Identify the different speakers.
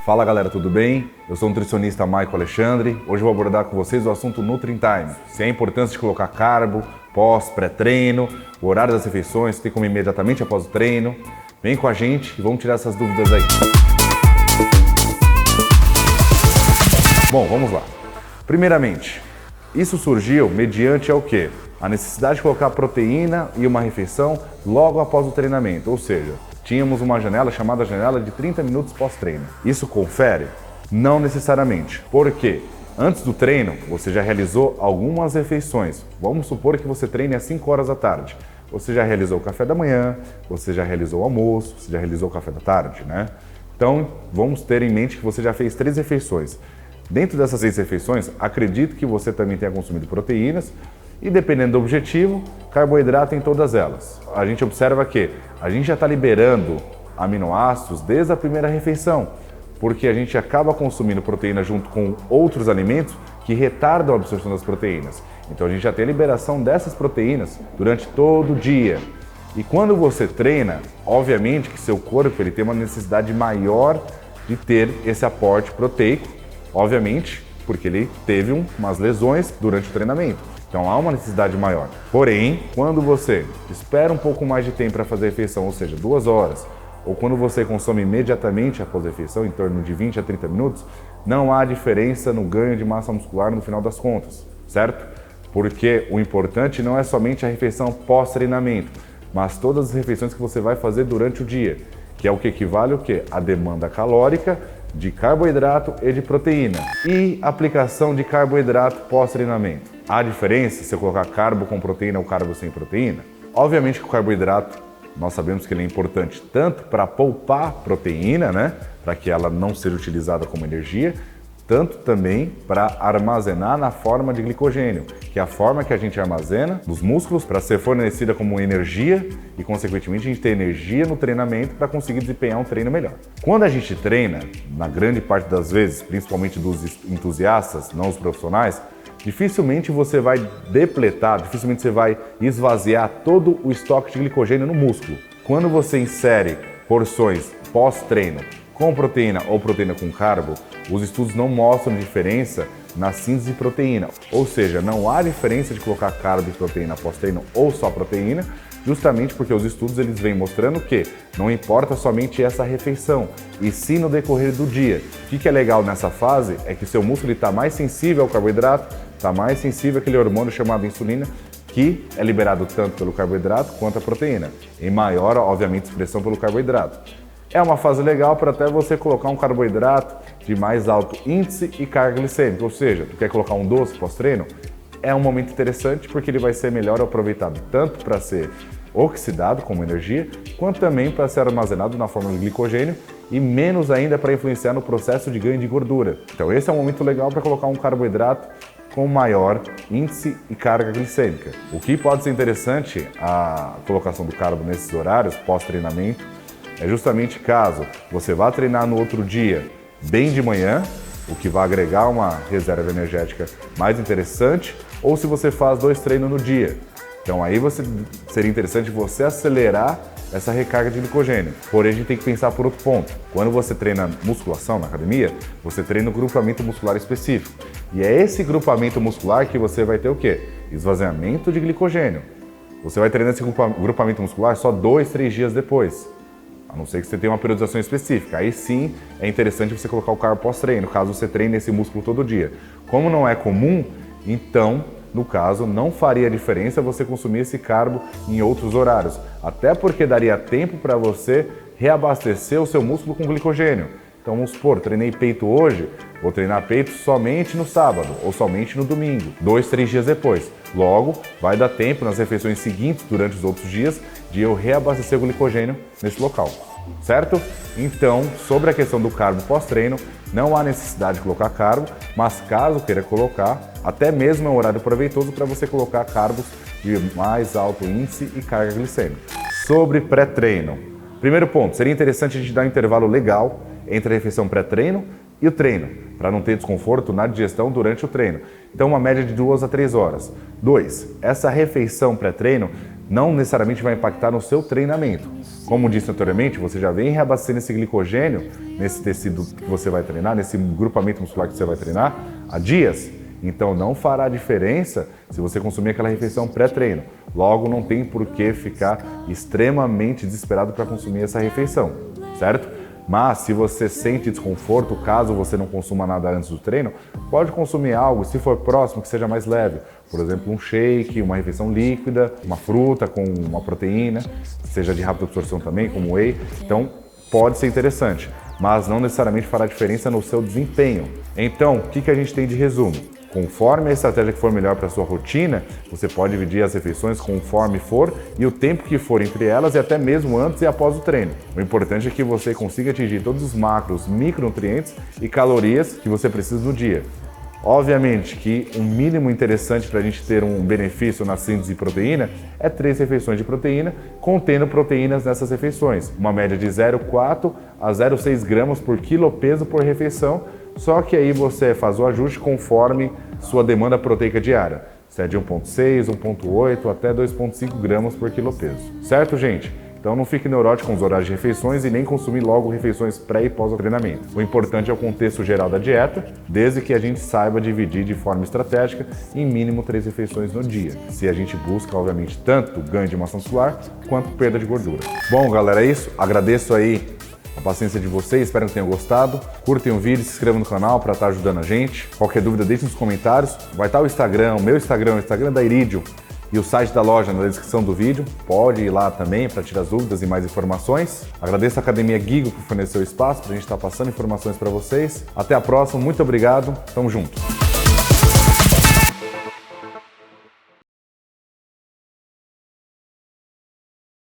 Speaker 1: Fala galera, tudo bem? Eu sou o nutricionista Maico Alexandre. Hoje eu vou abordar com vocês o assunto Nutri-Time. Se é a importância de colocar carbo, pós, pré-treino, o horário das refeições, se tem como imediatamente após o treino. Vem com a gente e vamos tirar essas dúvidas aí. Bom, vamos lá. Primeiramente, isso surgiu mediante o quê? A necessidade de colocar proteína e uma refeição logo após o treinamento, ou seja, tínhamos uma janela chamada janela de 30 minutos pós-treino. Isso confere? Não necessariamente. Por quê? Antes do treino, você já realizou algumas refeições. Vamos supor que você treine às 5 horas da tarde. Você já realizou o café da manhã, você já realizou o almoço, você já realizou o café da tarde, né? Então, vamos ter em mente que você já fez 3 refeições. Dentro dessas 6 refeições, acredito que você também tenha consumido proteínas e, dependendo do objetivo, carboidrato em todas elas. A gente observa que a gente já está liberando aminoácidos desde a primeira refeição, porque a gente acaba consumindo proteína junto com outros alimentos que retardam a absorção das proteínas. Então a gente já tem a liberação dessas proteínas durante todo o dia. E quando você treina, obviamente que seu corpo ele tem uma necessidade maior de ter esse aporte proteico, obviamente porque ele teve umas lesões durante o treinamento. Então há uma necessidade maior. Porém, quando você espera um pouco mais de tempo para fazer a refeição, ou seja, 2 horas, ou quando você consome imediatamente após a refeição, em torno de 20 a 30 minutos, não há diferença no ganho de massa muscular no final das contas, certo? Porque o importante não é somente a refeição pós-treinamento, mas todas as refeições que você vai fazer durante o dia, que é o que equivale ao quê? A demanda calórica de carboidrato e de proteína. E aplicação de carboidrato pós-treinamento. Há diferença se eu colocar carbo com proteína ou carbo sem proteína? Obviamente que o carboidrato, nós sabemos que ele é importante tanto para poupar proteína, né? Para que ela não seja utilizada como energia, tanto também para armazenar na forma de glicogênio, que é a forma que a gente armazena nos músculos para ser fornecida como energia e, consequentemente, a gente ter energia no treinamento para conseguir desempenhar um treino melhor. Quando a gente treina, na grande parte das vezes, principalmente dos entusiastas, não os profissionais, dificilmente você vai depletar, dificilmente você vai esvaziar todo o estoque de glicogênio no músculo. Quando você insere porções pós-treino com proteína ou proteína com carbo, os estudos não mostram diferença na síntese de proteína. Ou seja, não há diferença de colocar carbo e proteína pós-treino ou só proteína, justamente porque os estudos eles vêm mostrando que não importa somente essa refeição, e sim no decorrer do dia. O que é legal nessa fase é que seu músculo está mais sensível ao carboidrato, está mais sensível àquele hormônio chamado insulina, que é liberado tanto pelo carboidrato quanto a proteína, em maior, obviamente, expressão pelo carboidrato. É uma fase legal para até você colocar um carboidrato de mais alto índice e carga glicêmica, ou seja, tu quer colocar um doce pós-treino, é um momento interessante porque ele vai ser melhor aproveitado tanto para ser oxidado como energia, quanto também para ser armazenado na forma de glicogênio e menos ainda para influenciar no processo de ganho de gordura. Então esse é um momento legal para colocar um carboidrato com maior índice e carga glicêmica. O que pode ser interessante a colocação do carbo nesses horários pós-treinamento é justamente caso você vá treinar no outro dia bem de manhã, o que vai agregar uma reserva energética mais interessante, ou se você faz 2 treinos no dia. Então aí seria interessante você acelerar essa recarga de glicogênio. Porém, a gente tem que pensar por outro ponto. Quando você treina musculação na academia, você treina um grupamento muscular específico. E é esse grupamento muscular que você vai ter o quê? Esvaziamento de glicogênio. Você vai treinar esse grupamento muscular só 2, 3 dias depois. A não ser que você tenha uma periodização específica. Aí sim é interessante você colocar o carbo pós-treino, caso você treine esse músculo todo dia. Como não é comum, então, no caso, não faria diferença você consumir esse carbo em outros horários. Até porque daria tempo para você reabastecer o seu músculo com glicogênio. Então vamos supor, treinei peito hoje, vou treinar peito somente no sábado ou somente no domingo, 2, 3 dias depois. Logo, vai dar tempo nas refeições seguintes, durante os outros dias, de eu reabastecer o glicogênio nesse local, certo? Então, sobre a questão do carbo pós-treino, não há necessidade de colocar carbo, mas caso queira colocar, até mesmo é um horário proveitoso para você colocar carbos de mais alto índice e carga glicêmica. Sobre pré-treino. Primeiro ponto, seria interessante a gente dar um intervalo legal entre a refeição pré-treino e o treino, para não ter desconforto na digestão durante o treino. Então, uma média de 2 a 3 horas. 2. Essa refeição pré-treino não necessariamente vai impactar no seu treinamento. Como disse anteriormente, você já vem reabastecendo esse glicogênio nesse tecido que você vai treinar, nesse grupamento muscular que você vai treinar, há dias. Então não fará diferença se você consumir aquela refeição pré-treino. Logo, não tem por que ficar extremamente desesperado para consumir essa refeição, certo? Mas se você sente desconforto, caso você não consuma nada antes do treino, pode consumir algo, se for próximo, que seja mais leve. Por exemplo, um shake, uma refeição líquida, uma fruta com uma proteína, seja de rápida absorção também, como whey. Então, pode ser interessante, mas não necessariamente fará diferença no seu desempenho. Então, o que a gente tem de resumo? Conforme a estratégia que for melhor para a sua rotina, você pode dividir as refeições conforme for e o tempo que for entre elas e até mesmo antes e após o treino. O importante é que você consiga atingir todos os macros, micronutrientes e calorias que você precisa no dia. Obviamente que um mínimo interessante para a gente ter um benefício na síntese de proteína é 3 refeições de proteína, contendo proteínas nessas refeições. Uma média de 0,4 a 0,6 gramas por quilo peso por refeição, só que aí você faz o ajuste conforme sua demanda proteica diária. Se é de 1,6, 1,8 até 2,5 gramas por quilo peso. Certo, gente? Então não fique neurótico com os horários de refeições e nem consumir logo refeições pré e pós o treinamento. O importante é o contexto geral da dieta, desde que a gente saiba dividir de forma estratégica em mínimo 3 refeições no dia. Se a gente busca, obviamente, tanto ganho de massa muscular quanto perda de gordura. Bom, galera, é isso. Agradeço aí a paciência de vocês, espero que tenham gostado. Curtem o vídeo, se inscrevam no canal para estar ajudando a gente. Qualquer dúvida, deixe nos comentários. Vai estar o Instagram, o meu Instagram, o Instagram da Iridium e o site da loja na descrição do vídeo. Pode ir lá também para tirar as dúvidas e mais informações. Agradeço a Academia Gigo por fornecer o espaço para a gente estar passando informações para vocês. Até a próxima, muito obrigado, tamo junto.